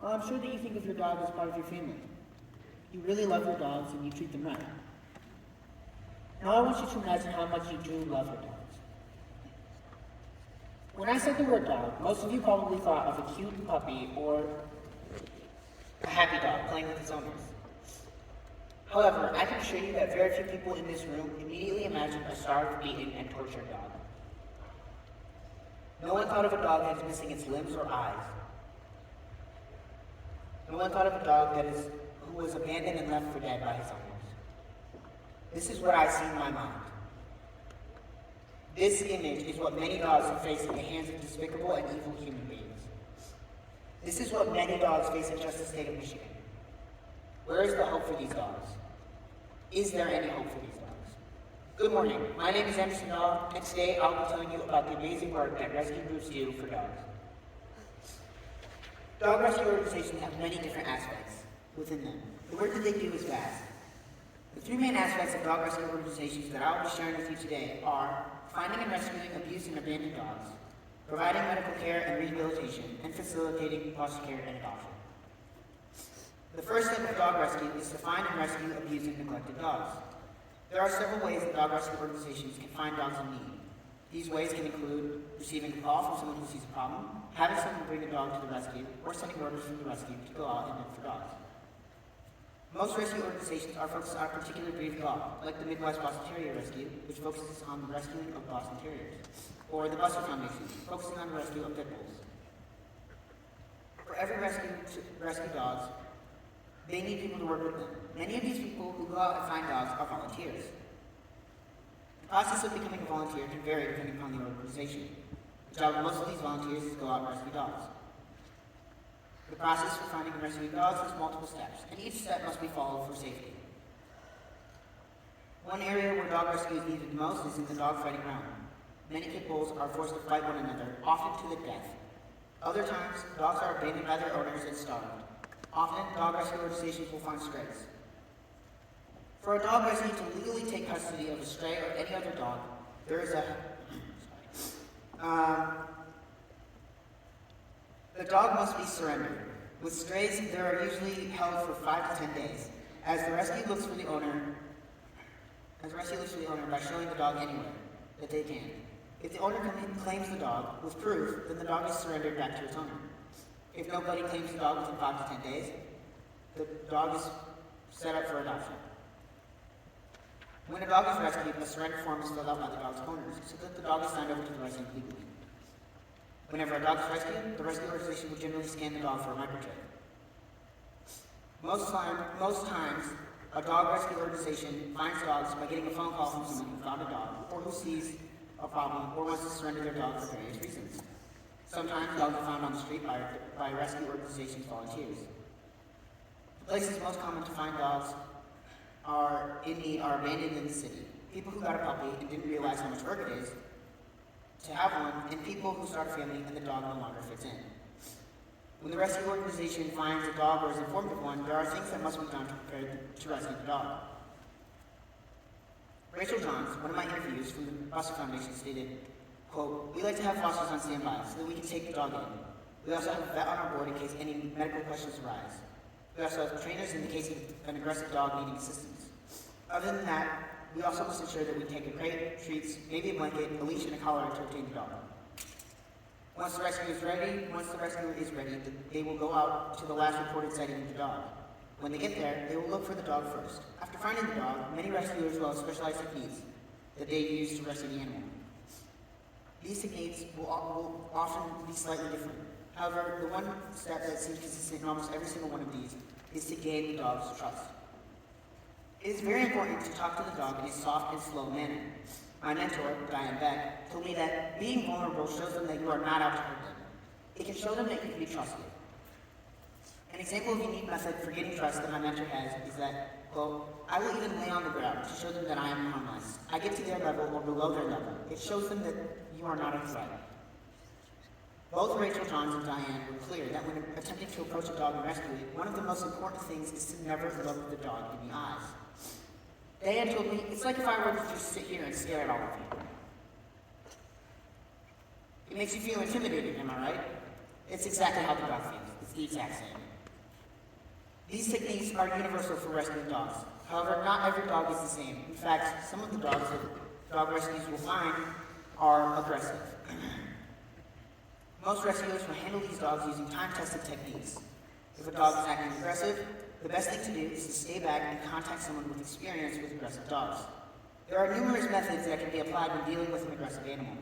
Well, I'm sure that you think of your dog as part of your family. You really love your dogs and you treat them right. Now I want you to imagine how much you do love your dogs. When I said the word dog, most of you probably thought of a cute puppy or a happy dog playing with its owners. However, I can assure you that very few people in this room immediately imagine a starved, beaten, and tortured dog. No one thought of a dog that is missing its limbs or eyes. No one thought of a dog who was abandoned and left for dead by his owners. This is what I see in my mind. This image is what many dogs have faced at the hands of despicable and evil human beings. This is what many dogs face in just the state of Michigan. Where is the hope for these dogs? Is there any hope for these dogs? Good morning. My name is Emerson Dog, and today I'll be telling you about the amazing work that rescue groups do for dogs. Dog rescue organizations have many different aspects within them. The work that they do is vast. The three main aspects of dog rescue organizations that I will be sharing with you today are finding and rescuing abused and abandoned dogs, providing medical care and rehabilitation, and facilitating foster care and adoption. The first step of dog rescue is to find and rescue abused and neglected dogs. There are several ways that dog rescue organizations can find dogs in need. These ways can include receiving a call from someone who sees a problem, having someone bring a dog to the rescue, or sending workers from the rescue to go out and look for dogs. Most rescue organizations are focused on a particular breed of dog, like the Midwest Boston Terrier Rescue, which focuses on the rescuing of Boston Terriers, or the Buster Foundation, focusing on the rescue of pit bulls. For every rescue dogs, they need people to work with them. Many of these people who go out and find dogs are volunteers. The process of becoming a volunteer can vary depending upon the organization. The job of most of these volunteers is to go out and rescue dogs. The process for finding and rescuing dogs has multiple steps, and each step must be followed for safety. One area where dog rescue is needed the most is in the dog fighting realm. Many pit bulls are forced to fight one another, often to the death. Other times, dogs are abandoned by their owners and starved. Often, dog rescue organizations will find strays. For a dog rescue to legally take custody of a stray or any other dog, there is the dog must be surrendered. With strays, they are usually held for 5 to 10 days, as the rescue looks for the owner by showing the dog anywhere that they can. If the owner claims the dog with proof, then the dog is surrendered back to its owner. If nobody claims the dog within 5 to 10 days, the dog is set up for adoption. When a dog is rescued, a surrender form is filled out by the dog's owners so that the dog is signed over to the rescue legally. Whenever a dog is rescued, the rescue organization will generally scan the dog for a microchip. Most times, a dog rescue organization finds dogs by getting a phone call from someone who found a dog, or who sees a problem, or wants to surrender their dog for various reasons. Sometimes dogs are found on the street by rescue organizations' volunteers. The places most common to find dogs are abandoned in the city. People who got a puppy and didn't realize how much work it is to have one, and people who start a family and the dog no longer fits in. When the rescue organization finds a dog or is informed of one, there are things that must be done to prepare to rescue the dog. Rachel Johns, one of my interviews from the Buster Foundation, stated, quote, "We like to have fosters on standby so that we can take the dog in. We also have a vet on our board in case any medical questions arise. We also have trainers in the case of an aggressive dog needing assistance. Other than that, we also must ensure that we take a crate, treats, maybe a blanket, a leash, and a collar to obtain the dog. Once the rescuer is ready, they will go out to the last reported sighting of the dog. When they get there, they will look for the dog first. After finding the dog, many rescuers will have specialized techniques that they use to rescue the animal. These techniques will often be slightly different. However, the one step that seems consistent in almost every single one of these is to gain the dog's trust. It is very important to talk to the dog in a soft and slow manner. My mentor, Diane Beck, told me that being vulnerable shows them that you are not out to hurt them. It can show them that you can be trusted. An example of a unique method for getting trust that my mentor has is that, quote, "I will even lay on the ground to show them that I am harmless. I get to their level or below their level. It shows them that you are not a threat." Both Rachel Johns and Diane were clear that when attempting to approach a dog and rescue it, one of the most important things is to never look the dog in the eyes. Diane told me, "It's like if I were to just sit here and stare at all of you. It makes you feel intimidated, am I right?" It's exactly how the dog feels. It's It's the exact same. These techniques are universal for rescuing dogs. However, not every dog is the same. In fact, some of the dogs that dog rescues will find are aggressive. Most rescuers will handle these dogs using time-tested techniques. If a dog is acting aggressive, the best thing to do is to stay back and contact someone with experience with aggressive dogs. There are numerous methods that can be applied when dealing with an aggressive animal.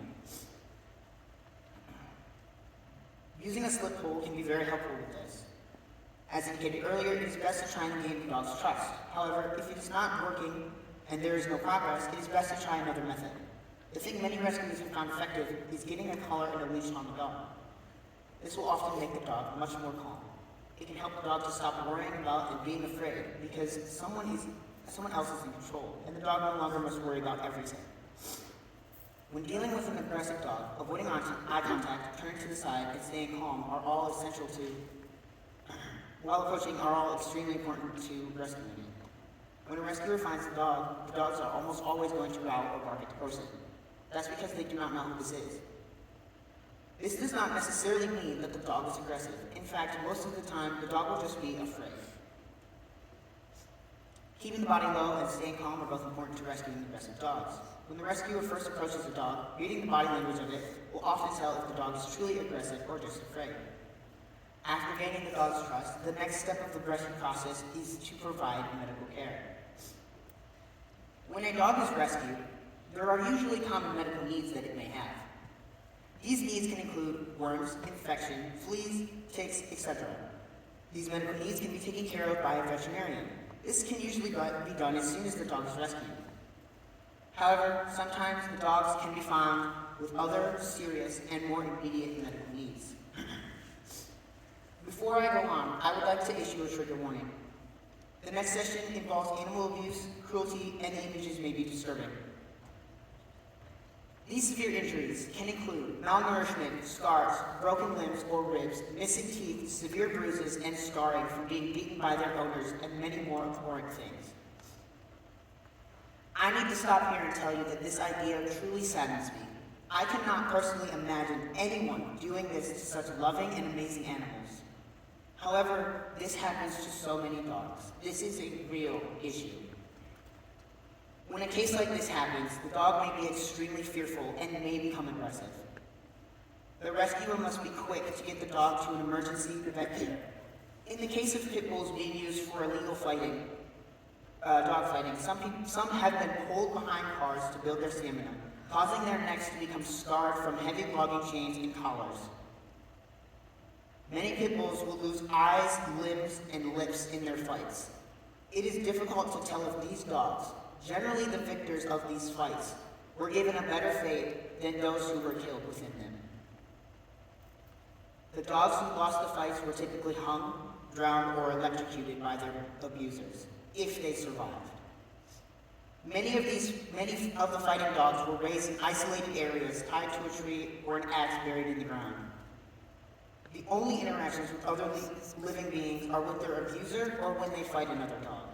Using a slip pole can be very helpful with this. As indicated earlier, it is best to try and gain the dog's trust. However, if it is not working and there is no progress, it is best to try another method. The thing many rescuers have found effective is getting a collar and a leash on the dog. This will often make the dog much more calm. It can help the dog to stop worrying about and being afraid because someone else is in control, and the dog no longer must worry about everything. When dealing with an aggressive dog, avoiding eye contact, turning to the side, and staying calm are all essential to, while approaching are all extremely important to rescuing it. When a rescuer finds the dogs are almost always going to growl or bark at the person. That's because they do not know who this is. This does not necessarily mean that the dog is aggressive. In fact, most of the time, the dog will just be afraid. Keeping the body low and staying calm are both important to rescuing aggressive dogs. When the rescuer first approaches the dog, reading the body language of it will often tell if the dog is truly aggressive or just afraid. After gaining the dog's trust, the next step of the rescue process is to provide medical care. When a dog is rescued, there are usually common medical needs that it may have. These needs can include worms, infection, fleas, ticks, etc. These medical needs can be taken care of by a veterinarian. This can usually be done as soon as the dog is rescued. However, sometimes the dogs can be found with other serious and more immediate medical needs. Before I go on, I would like to issue a trigger warning. The next session involves animal abuse, cruelty, and the images may be disturbing. These severe injuries can include malnourishment, scars, broken limbs or ribs, missing teeth, severe bruises, and scarring from being beaten by their owners, and many more abhorrent things. I need to stop here and tell you that this idea truly saddens me. I cannot personally imagine anyone doing this to such loving and amazing animals. However, this happens to so many dogs. This is a real issue. When a case like this happens, the dog may be extremely fearful and may become aggressive. The rescuer must be quick to get the dog to an emergency vet care. In the case of pit bulls being used for illegal fighting, dog fighting, some have been pulled behind cars to build their stamina, causing their necks to become scarred from heavy logging chains and collars. Many pit bulls will lose eyes, limbs, and lips in their fights. It is difficult to tell if these dogs, generally the victors of these fights, were given a better fate than those who were killed within them. The dogs who lost the fights were typically hung, drowned, or electrocuted by their abusers, if they survived. Many of the fighting dogs were raised in isolated areas tied to a tree or an axe buried in the ground. The only interactions with other living beings are with their abuser or when they fight another dog.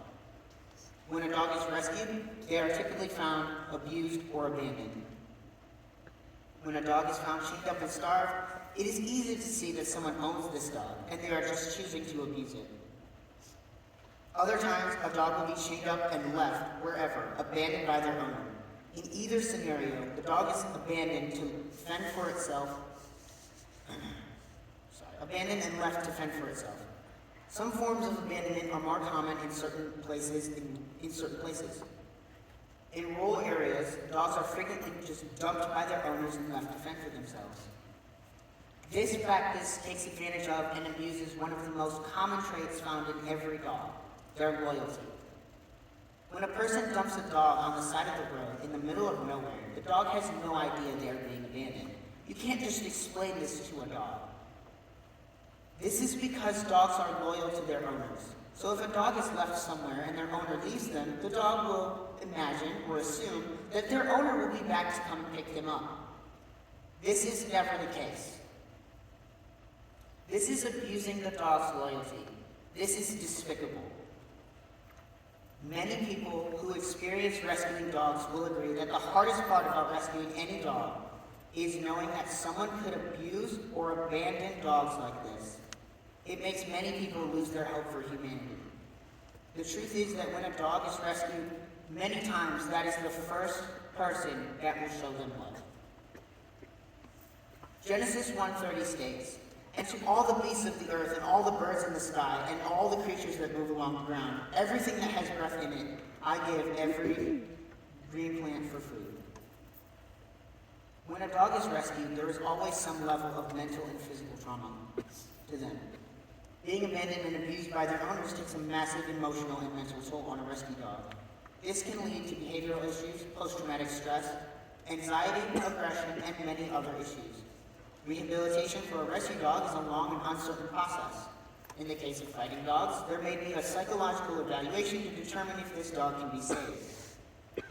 When a dog is rescued, they are typically found abused or abandoned. When a dog is found chained up and starved, it is easy to see that someone owns this dog and they are just choosing to abuse it. Other times, a dog will be chained up and left wherever, abandoned by their owner. In either scenario, the dog is abandoned to fend for itself. Abandoned and left to fend for itself. Some forms of abandonment are more common in certain places. In rural areas, dogs are frequently just dumped by their owners and left to fend for themselves. This practice takes advantage of and abuses one of the most common traits found in every dog, their loyalty. When a person dumps a dog on the side of the road in the middle of nowhere, the dog has no idea they are being abandoned. You can't just explain this to a dog. This is because dogs are loyal to their owners. So if a dog is left somewhere and their owner leaves them, the dog will imagine or assume that their owner will be back to come and pick them up. This is never the case. This is abusing the dog's loyalty. This is despicable. Many people who experience rescuing dogs will agree that the hardest part about rescuing any dog is knowing that someone could abuse or abandon dogs like this. It makes many people lose their hope for humanity. The truth is that when a dog is rescued, many times that is the first person that will show them love. Genesis 1:30 states, "And to all the beasts of the earth, and all the birds in the sky, and all the creatures that move along the ground, everything that has breath in it, I give every green plant for food." When a dog is rescued, there is always some level of mental and physical trauma to them. Being abandoned and abused by their owners takes a massive emotional and mental toll on a rescue dog. This can lead to behavioral issues, post-traumatic stress, anxiety, aggression, and many other issues. Rehabilitation for a rescue dog is a long and uncertain process. In the case of fighting dogs, there may be a psychological evaluation to determine if this dog can be saved.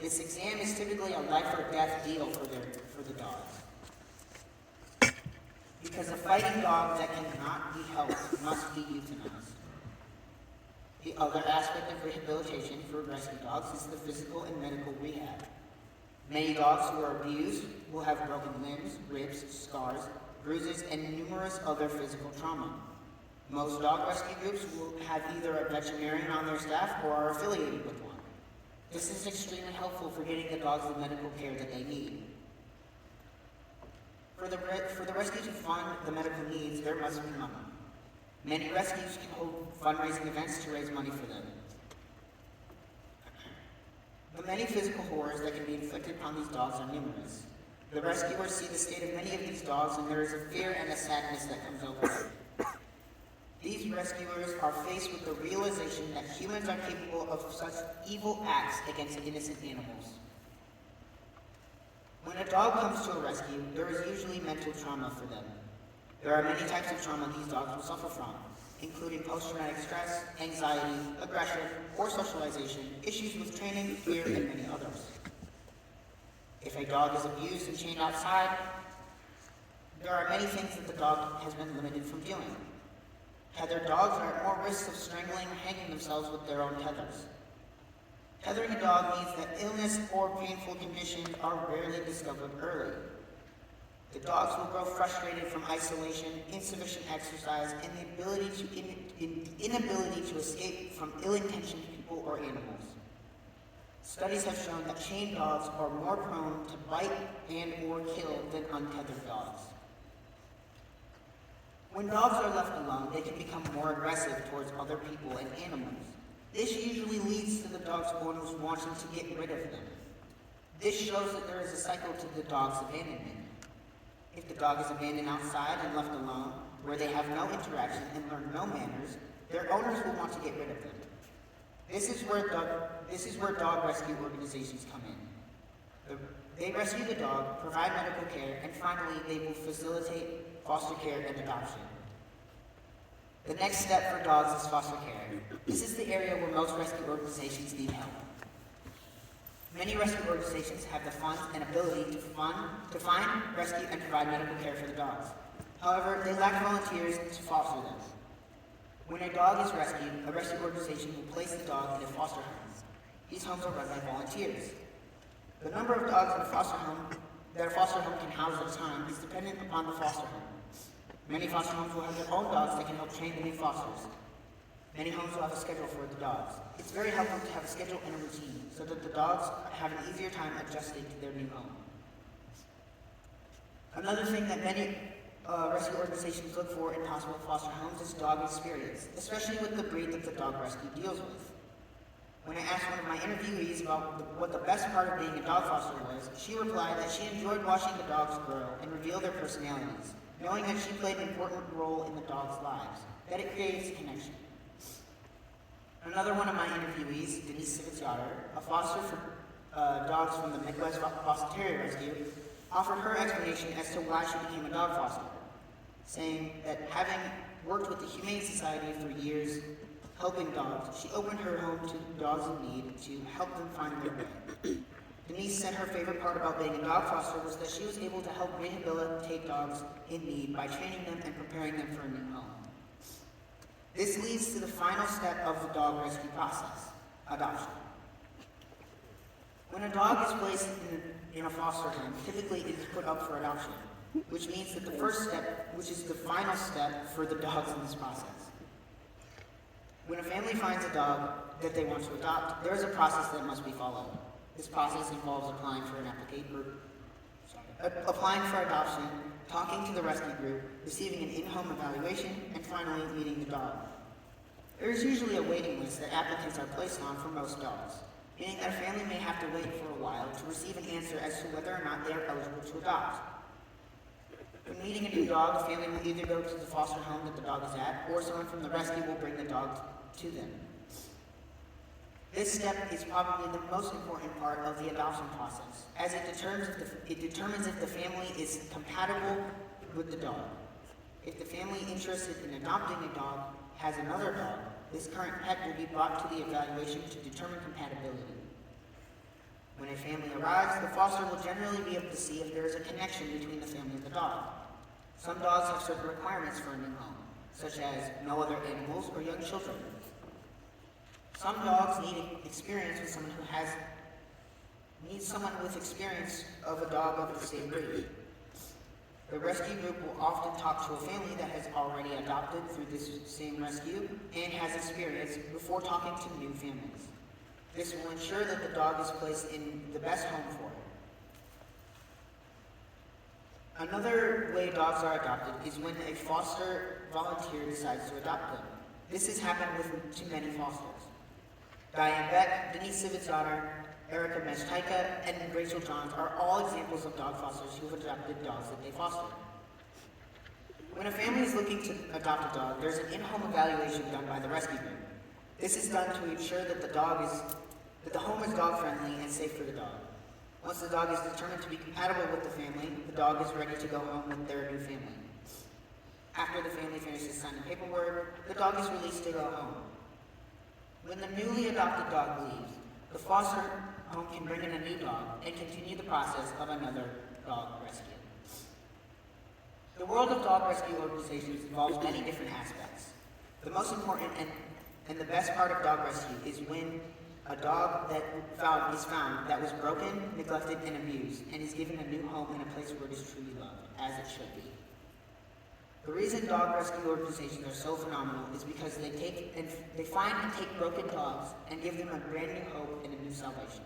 This exam is typically a life or death deal for the dogs. Because a fighting dog that cannot be helped must be euthanized. The other aspect of rehabilitation for rescue dogs is the physical and medical rehab. Many dogs who are abused will have broken limbs, ribs, scars, bruises, and numerous other physical trauma. Most dog rescue groups will have either a veterinarian on their staff or are affiliated with one. This is extremely helpful for getting the dogs the medical care that they need. For the rescue to fund the medical needs, there must be money. Many rescues can hold fundraising events to raise money for them. The many physical horrors that can be inflicted upon these dogs are numerous. The rescuers see the state of many of these dogs, and there is a fear and a sadness that comes over them. These rescuers are faced with the realization that humans are capable of such evil acts against innocent animals. When a dog comes to a rescue, there is usually mental trauma for them. There are many types of trauma these dogs will suffer from, including post-traumatic stress, anxiety, aggression, or socialization, issues with training, fear, and many others. If a dog is abused and chained outside, there are many things that the dog has been limited from doing. Tethered dogs are at more risk of strangling or hanging themselves with their own tethers. Tethering a dog means that illness or painful conditions are rarely discovered early. The dogs will grow frustrated from isolation, insufficient exercise, and the inability to escape from ill-intentioned people or animals. Studies have shown that chained dogs are more prone to bite and or kill than untethered dogs. When dogs are left alone, they can become more aggressive towards other people and animals. This usually leads to the dog's owners wanting to get rid of them. This shows that there is a cycle to the dog's abandonment. If the dog is abandoned outside and left alone, where they have no interaction and learn no manners, their owners will want to get rid of them. This is where dog rescue organizations come in. They rescue the dog, provide medical care, and finally they will facilitate foster care and adoption. The next step for dogs is foster care. This is the area where most rescue organizations need help. Many rescue organizations have the funds and ability to find, rescue, and provide medical care for the dogs. However, they lack volunteers to foster them. When a dog is rescued, a rescue organization will place the dog in a foster home. These homes are run by volunteers. The number of dogs in a foster home that a foster home can house at a time is dependent upon the foster home. Many foster homes will have their own dogs that can help train the new fosters. Many homes will have a schedule for the dogs. It's very helpful to have a schedule and a routine so that the dogs have an easier time adjusting to their new home. Another thing that many rescue organizations look for in possible foster homes is dog experience, especially with the breed that the dog rescue deals with. When I asked one of my interviewees about what the best part of being a dog foster was, she replied that she enjoyed watching the dogs grow and reveal their personalities, knowing that she played an important role in the dogs' lives, that it creates a connection. Another one of my interviewees, Denise Civitz-Yoder, a foster for dogs from the Midwest Foster Terrier Rescue, offered her explanation as to why she became a dog foster, saying that having worked with the Humane Society for years helping dogs, she opened her home to dogs in need to help them find their way. Denise said her favorite part about being a dog foster was that she was able to help rehabilitate dogs in need by training them and preparing them for a new home. This leads to the final step of the dog rescue process, adoption. When a dog is placed in a foster home, typically it is put up for adoption. which means that the first step, which is the final step for the dogs in this process. When a family finds a dog that they want to adopt, there is a process that must be followed. This process involves applying for adoption, talking to the rescue group, receiving an in-home evaluation, and finally meeting the dog. There is usually a waiting list that applicants are placed on for most dogs, meaning that a family may have to wait for a while to receive an answer as to whether or not they are eligible to adopt. When meeting a new dog, the family will either go to the foster home that the dog is at, or someone from the rescue will bring the dog to them. This step is probably the most important part of the adoption process, as it determines if the family is compatible with the dog. If the family interested in adopting a dog has another dog, this current pet will be brought to the evaluation to determine compatibility. When a family arrives, the foster will generally be able to see if there is a connection between the family and the dog. Some dogs have certain requirements for a new home, such as no other animals or young children. Some dogs need someone with experience of a dog of the same breed. The rescue group will often talk to a family that has already adopted through this same rescue and has experience before talking to new families. This will ensure that the dog is placed in the best home for it. Another way dogs are adopted is when a foster volunteer decides to adopt them. This has happened with too many fosters. Diane Beck, Denise Civitt's daughter, Erica Meshtaika, and Rachel Johns are all examples of dog fosters who have adopted dogs that they fostered. When a family is looking to adopt a dog, there's an in-home evaluation done by the rescue group. This is done to ensure that the home is dog-friendly and safe for the dog. Once the dog is determined to be compatible with the family, the dog is ready to go home with their new family. After the family finishes signing paperwork, the dog is released to go home. When the newly adopted dog leaves, the foster home can bring in a new dog and continue the process of another dog rescue. The world of dog rescue organizations involves many different aspects. The most important and the best part of dog rescue is when a dog is found that was broken, neglected, and abused, and is given a new home in a place where it is truly loved, as it should be. The reason dog rescue organizations are so phenomenal is because they find and take broken dogs and give them a brand new hope and a new salvation.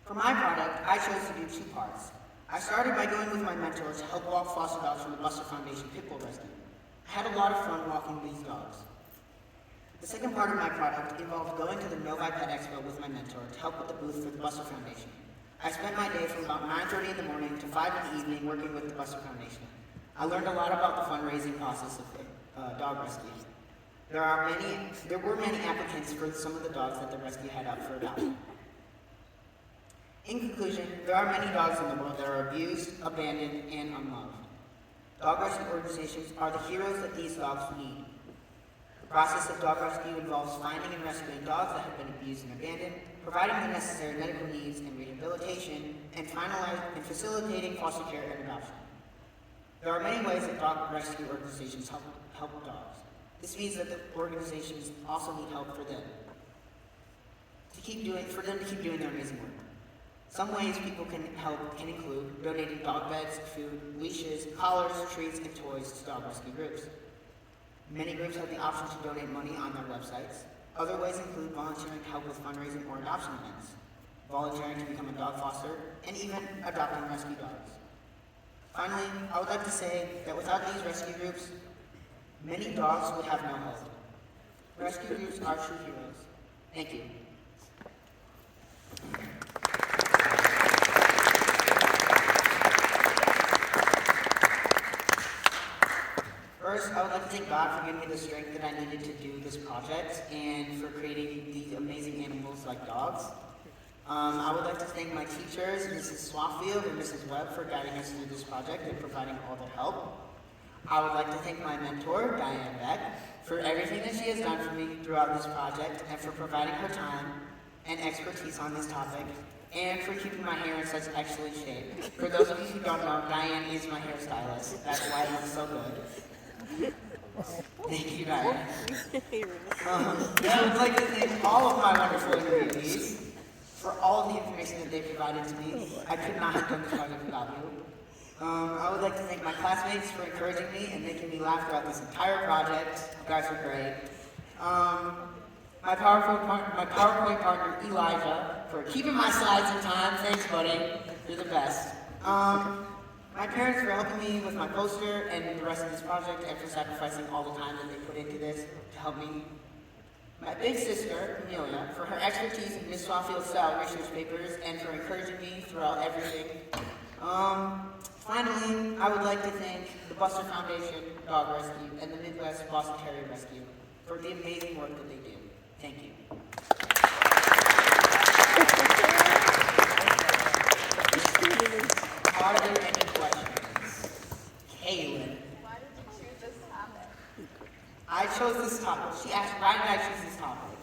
For my product, I chose to do two parts. I started by going with my mentor to help walk foster dogs from the Buster Foundation Pit Bull Rescue. I had a lot of fun walking these dogs. The second part of my product involved going to the Novi Pet Expo with my mentor to help with the booth for the Buster Foundation. I spent my day from about 9:30 in the morning to 5 in the evening working with the Buster Foundation. I learned a lot about the fundraising process of dog rescue. There were many applicants for some of the dogs that the rescue had up for adoption. In conclusion, there are many dogs in the world that are abused, abandoned, and unloved. Dog rescue organizations are the heroes that these dogs need. The process of dog rescue involves finding and rescuing dogs that have been abused and abandoned, providing the necessary medical needs and rehabilitation, and facilitating foster care and adoption. There are many ways that dog rescue organizations help dogs. This means that the organizations also need help for them to keep doing their amazing work. Some ways people can help can include donating dog beds, food, leashes, collars, treats, and toys to dog rescue groups. Many groups have the option to donate money on their websites. Other ways include volunteering to help with fundraising or adoption events, volunteering to become a dog foster, and even adopting rescue dogs. Finally, I would like to say that without these rescue groups, many dogs would have no hope. Rescue groups are true heroes. Thank you. First, I would like to thank God for giving me the strength that I needed to do this project and for creating these amazing animals like dogs. I would like to thank my teachers, Mrs. Swaffield and Mrs. Webb, for guiding us through this project and providing all their help. I would like to thank my mentor, Diane Beck, for everything that she has done for me throughout this project and for providing her time and expertise on this topic and for keeping my hair in such excellent shape. For those of you who don't know, Diane is my hairstylist. That's why it looks so good. Thank you, Diane. I would like to thank all of my wonderful interviewees for all of the information that they provided to me. I could not have done this project without you. I would like to thank my classmates for encouraging me and making me laugh throughout this entire project. You guys are great. My PowerPoint partner, Elijah, for keeping my slides in time. Thanks, buddy. You're the best. My parents for helping me with my poster and the rest of this project and for sacrificing all the time that they put into this to help me. My big sister, Amelia, for her expertise in Miss Swafield's style research papers and for encouraging me throughout everything. Finally, I would like to thank the Buster Foundation Dog Rescue and the Midwest Boston Terrier Rescue for the amazing work that they do. Thank you. Are there any questions? Kaylin. Why did you choose this topic? I chose this topic. She asked, why did I choose this topic?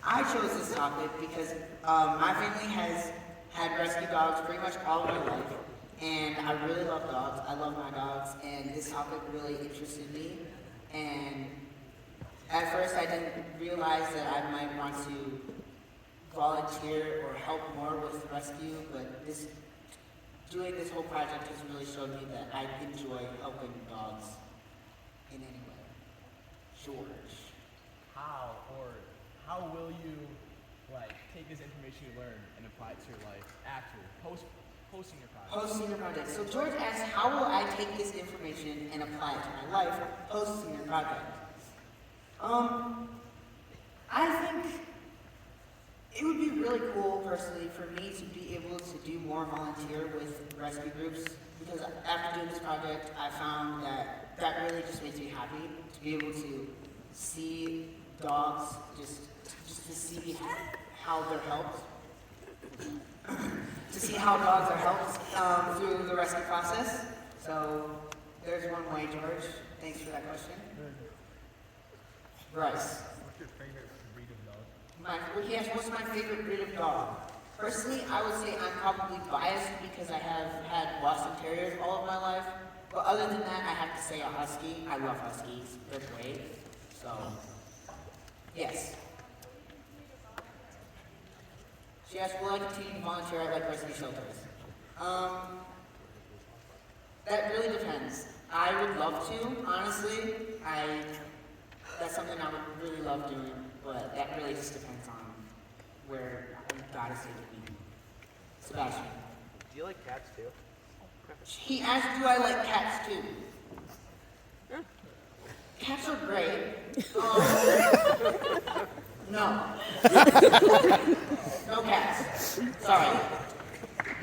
I chose this topic because my family has had rescue dogs pretty much all of my life. And I really love dogs. I love my dogs. And this topic really interested me. And at first I didn't realize that I might want to volunteer or help more with rescue. But doing this whole project has really showed me that I enjoy helping dogs in any way. George. How will you take this information you learn and apply it to your life after posting your project? Posting your project. So George asked, how will I take this information and apply it to my life posting your project? I think it would be really cool, personally, for me to be able to do more volunteer with rescue groups, because after doing this project, I found that really just makes me happy to be able to see dogs, just to see how they're helped, to see how dogs are helped through the rescue process. So there's one way, George. Thanks for that question. Bryce. What's your favorite breed of dog? He asked, what's my favorite breed of dog? Personally, I would say I'm probably biased because I have had Boston Terriers all of my life. But other than that, I have to say a Husky. I love Huskies. They're great. So, yes. She asked, will I continue to volunteer at like rescue shelters? That really depends. I would love to, honestly. That's something I would really love doing, but that really just depends on where God is taking me. Sebastian. Do you like cats too? He asked, do I like cats too? Cats are great. No. No cats. Sorry.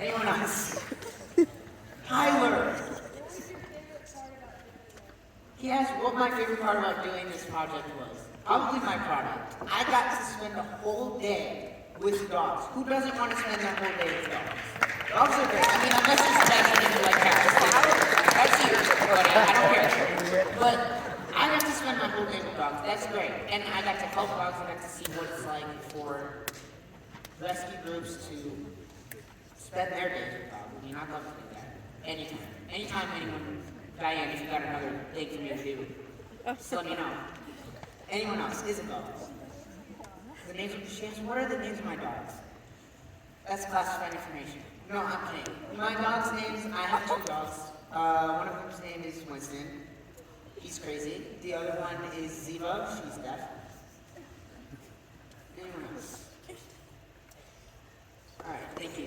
Anyone else? Tyler. He asked what my favorite part about doing this project was. Probably my product. I got to spend a whole day with dogs. Who doesn't want to spend that whole day with dogs? Dogs are great. I mean, unless you're Sebastian and you like cats. That's yours, buddy. I don't care. But I got to spend my whole day with dogs. That's great. And I got to help dogs. I got to see what it's like for rescue groups to spend their days with dogs. I mean, I'd love to do that. Anytime. Anytime anyone, Diane, if you got another thing for me to do, just let me know. Anyone else? Isabel. The names of, she asked, what are the names of my dogs? That's classified information. No, I'm kidding. My dog's names, I have two dogs. One of them's name is Winston. He's crazy. The other one is Ziva. She's deaf. Anyone else? Alright, thank you.